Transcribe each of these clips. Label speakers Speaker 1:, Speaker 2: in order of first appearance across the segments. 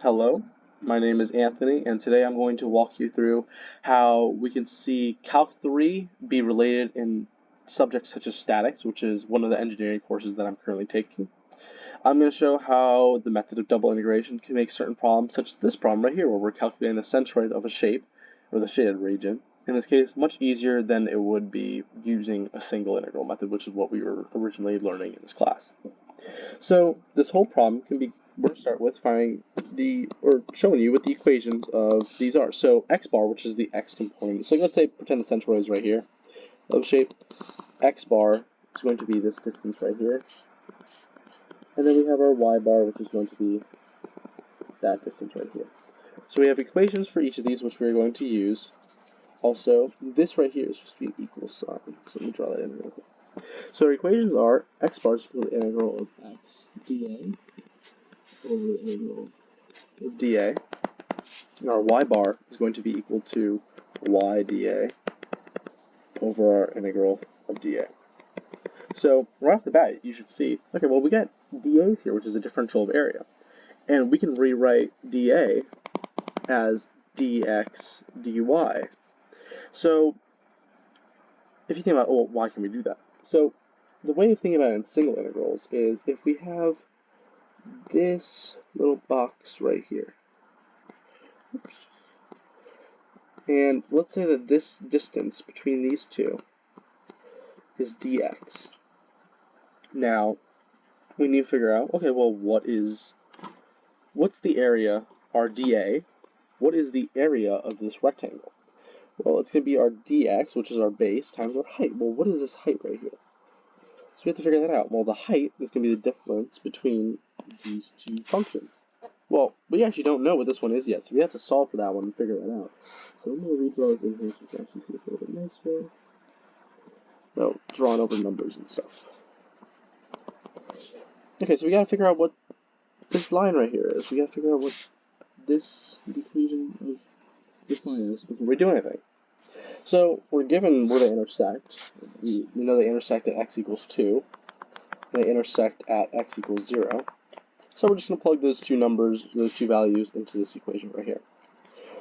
Speaker 1: Hello, my name is Anthony, and today I'm going to walk you through how we can see Calc 3 be related in subjects such as statics, which is one of the engineering courses that I'm currently taking. I'm going to show how the method of double integration can make certain problems, such as this problem right here, where we're calculating the centroid of a shape, or the shaded region, in this case, much easier than it would be using a single integral method, which is what we were originally learning in this class. So this whole problem can be, we're going to start with showing you what the equations of these are. So x bar, which is the x component. So let's say, pretend the centroid is right here of shape. X bar is going to be this distance right here. And then we have our y bar, which is going to be that distance right here. So we have equations for each of these, which we're going to use. Also, this right here is supposed to be an equal sign. So let me draw that in real quick. So our equations are x bar is equal to the integral of x dA over the integral of dA. And our y bar is going to be equal to y dA over our integral of dA. So right off the bat, you should see, okay, well, we got dA's here, which is a differential of area. And we can rewrite dA as dx dy. So if you think about, oh, why can we do that? So the way of thinking about it in single integrals is if we have this little box right here, and let's say that this distance between these two is dx. Now, we need to figure out, okay, well, what's the area, our dA, what is the area of this rectangle? Well, it's going to be our dx, which is our base, times our height. Well, what is this height right here? So we have to figure that out. Well, the height is going to be the difference between these two functions. Well, we actually don't know what this one is yet, so we have to solve for that one and figure that out. So I'm going to redraw this in here so we can actually see this a little bit nicer. No, drawing over numbers and stuff. Okay, so we got to figure out what this line right here is. We got to figure out what the equation of this line is before we do anything. So we're given where they intersect. We know they intersect at x equals 2. And they intersect at x equals 0. So we're just going to plug those two numbers, those two values, into this equation right here.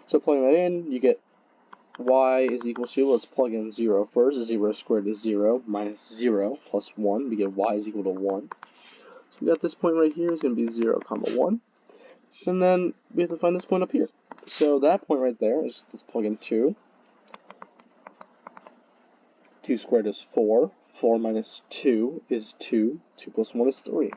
Speaker 1: So plugging that in, you get y is equal to, let's plug in 0 first. 0 squared is 0, minus 0 plus 1. We get y is equal to 1. So we got this point right here is going to be 0, comma 1. And then we have to find this point up here. So that point right there is, let's plug in 2. 2 squared is 4. 4 minus 2 is 2. 2 plus 1 is 3.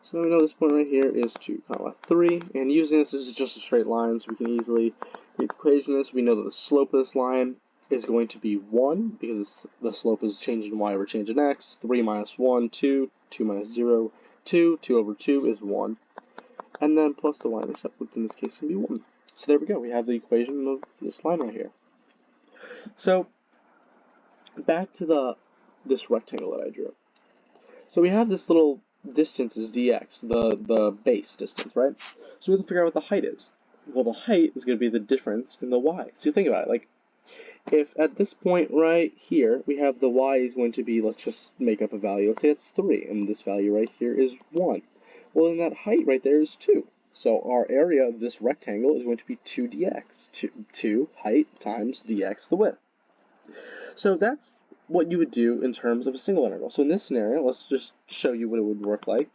Speaker 1: So now we know this point right here is 2, comma 3. And using this as just a straight line, so we can easily get the equation of this. We know that the slope of this line is going to be 1, because the slope is changing y over change in x. 3 minus 1, 2. 2 minus 0, 2. 2 over 2 is 1. And then plus the y-intercept, which in this case can be 1. So there we go. We have the equation of this line right here. So back to this rectangle that I drew. So we have this little distance is dx, the base distance, right? So we have to figure out what the height is. Well, the height is going to be the difference in the y. So you think about it, like, if at this point right here, we have the y is going to be, let's just make up a value, let's say it's 3, and this value right here is 1. Well, then that height right there is 2. So our area of this rectangle is going to be 2 dx, 2 height times dx, the width. So that's what you would do in terms of a single integral. So in this scenario, let's just show you what it would work like.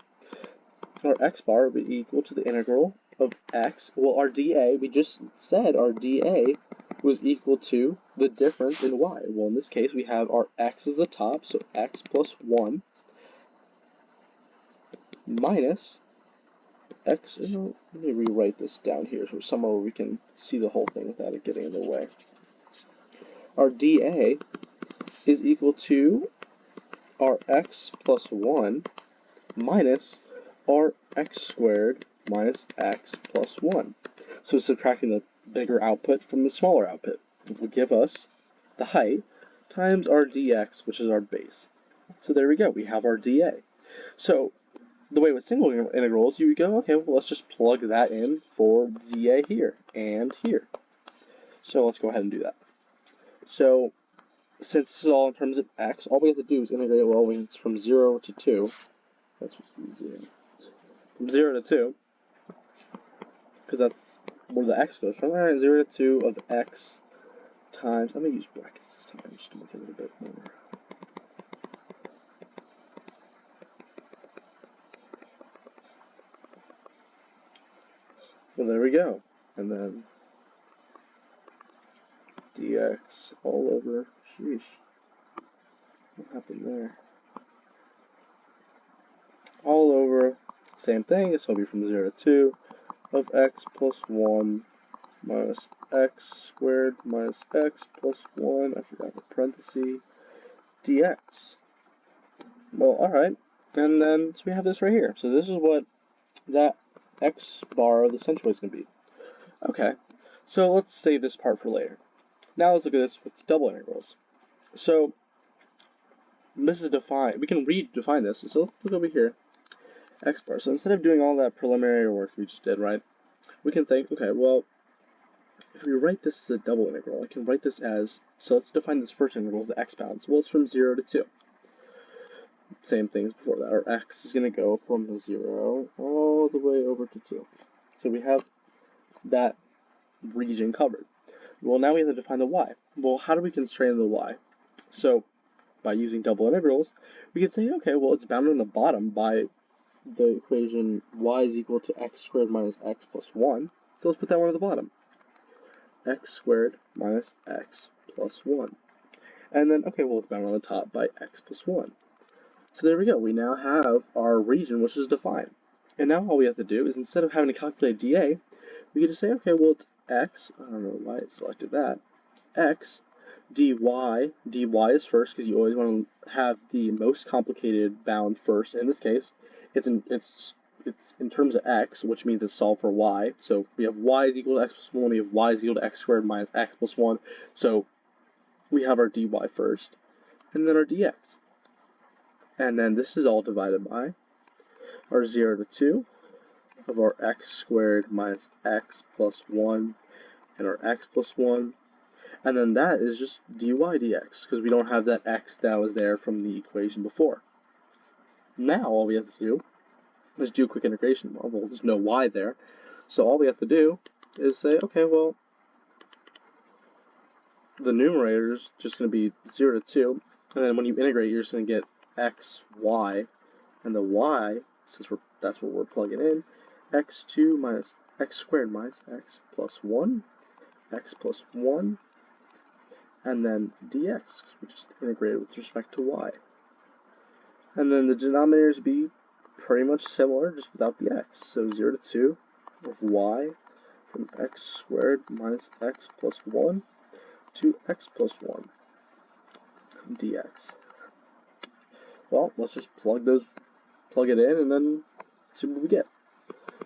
Speaker 1: Our x bar would be equal to the integral of x. Well, our dA, we just said our dA was equal to the difference in y. Well, in this case, we have our x as the top, so x plus 1 minus x. Let me rewrite this down here so somewhere where we can see the whole thing without it getting in the way. Our dA is equal to our x plus 1 minus our x squared minus x plus 1. So subtracting the bigger output from the smaller output will give us the height times our dx, which is our base. So there we go. We have our dA. So the way with single integrals, you would go, okay, well, let's just plug that in for dA here and here. So let's go ahead and do that. So since this is all in terms of x, all we have to do is integrate, well, when it's from 0 to 2. That's what's 0. From 0 to 2. because that's where the x goes from. Alright, 0 to 2 of x times, I'm going to use brackets this time just to make it a little bit more. Well, there we go. And then dx all over, sheesh, what happened there? All over, same thing, this will be from 0 to 2 of x plus 1 minus x squared minus x plus 1, I forgot the parenthesis, dx. Well, alright, and then so we have this right here. So this is what that x bar of the centroid is going to be. Okay, so let's save this part for later. Now let's look at this with double integrals. So this is defined, we can redefine this. So let's look over here, x bar. So instead of doing all that preliminary work we just did, right, we can think, okay, well, if we write this as a double integral, I can write this as, so let's define this first integral as the x bounds. Well, it's from 0 to 2. Same thing as before that. Our x is going to go from the 0 all the way over to 2. So we have that region covered. Well, now we have to define the y. Well, how do we constrain the y? So by using double integrals, we can say, okay, well, it's bounded on the bottom by the equation y is equal to x squared minus x plus 1. So let's put that one at the bottom. X squared minus x plus 1. And then, okay, well, it's bounded on the top by x plus 1. So there we go. We now have our region, which is defined. And now all we have to do is, instead of having to calculate dA, we can just say, okay, well, it's x, I don't know why it selected that, x dy is first, because you always want to have the most complicated bound first. In this case, it's in terms of x, which means it's solved for y. So we have y is equal to x plus 1, we have y is equal to x squared minus x plus 1. So we have our dy first, and then our dx. And then this is all divided by our 0 to 2 of our x squared minus x plus 1 and our x plus 1. And then that is just dy dx, because we don't have that x that was there from the equation before. Now all we have to do is do a quick integration. Well, there's no y there, so all we have to do is say, okay, well, the numerator is just going to be 0 to 2, and then when you integrate, you're just going to get x, y, and the y, since that's what we're plugging in, x2 minus x squared minus x plus 1, x plus 1, and then dx, because we just integrated with respect to y. And then the denominators be pretty much similar, just without the x. So 0 to 2 of y from x squared minus x plus 1 to x plus 1 dx. Well, let's just plug it in and then see what we get.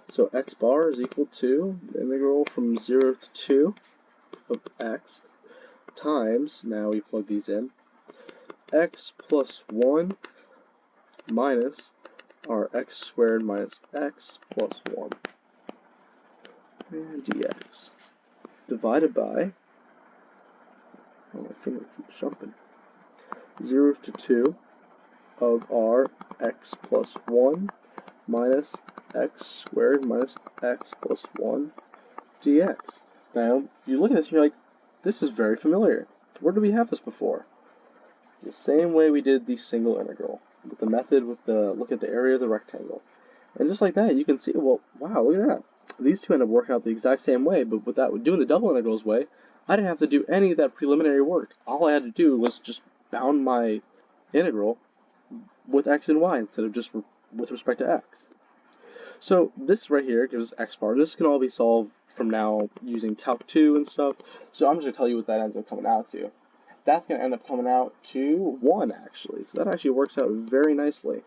Speaker 1: So x bar is equal to the integral from 0 to 2 of x times, now we plug these in, x plus 1 minus our x squared minus x plus 1 and dx divided by, oh, my finger keeps jumping, 0 to 2 of our x plus 1 minus x squared minus x plus 1 dx. Now, if you look at this, you're like, this is very familiar. Where did we have this before? The same way we did the single integral, with the method with the look at the area of the rectangle. And just like that, you can see, well, wow, look at that. These two end up working out the exact same way, but without doing the double integrals way, I didn't have to do any of that preliminary work. All I had to do was just bound my integral with x and y instead of just with respect to x. So this right here gives us x bar. This can all be solved from now using Calc 2 and stuff. So I'm just going to tell you what that ends up coming out to. That's going to end up coming out to 1, actually. So that actually works out very nicely.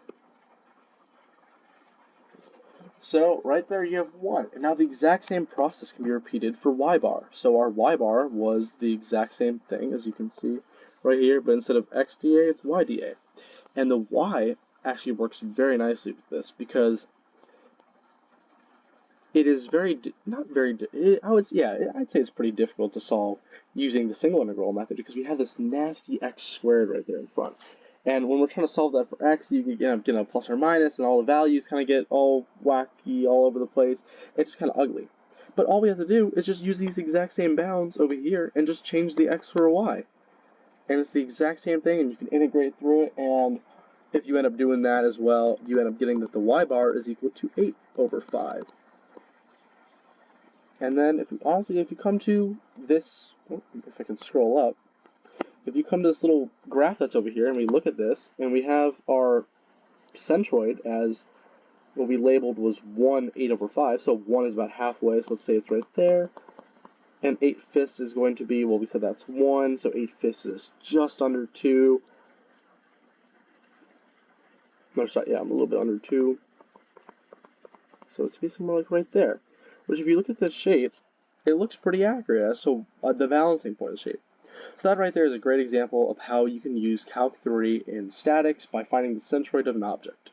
Speaker 1: So right there you have 1. And now the exact same process can be repeated for y bar. So our y bar was the exact same thing, as you can see right here, but instead of x dA, it's y dA. And the y actually works very nicely with this, because it is I'd say it's pretty difficult to solve using the single integral method, because we have this nasty x squared right there in front. And when we're trying to solve that for x, you can get a plus or minus, and all the values kind of get all wacky all over the place. It's just kind of ugly. But all we have to do is just use these exact same bounds over here and just change the x for a y. And it's the exact same thing, and you can integrate through it, and if you end up doing that as well, you end up getting that the y bar is equal to 8 over 5. And then if you come to this, if I can scroll up, if you come to this little graph that's over here and we look at this, and we have our centroid as what we labeled was 1 8 over 5, so 1 is about halfway, so let's say it's right there. And 8/5 is going to be, well, we said that's 1, so 8/5 is just under 2. No, sorry, yeah, I'm a little bit under 2. So it's be somewhere like right there. Which, if you look at this shape, it looks pretty accurate as to the balancing point of the shape. So that right there is a great example of how you can use Calc 3 in statics by finding the centroid of an object.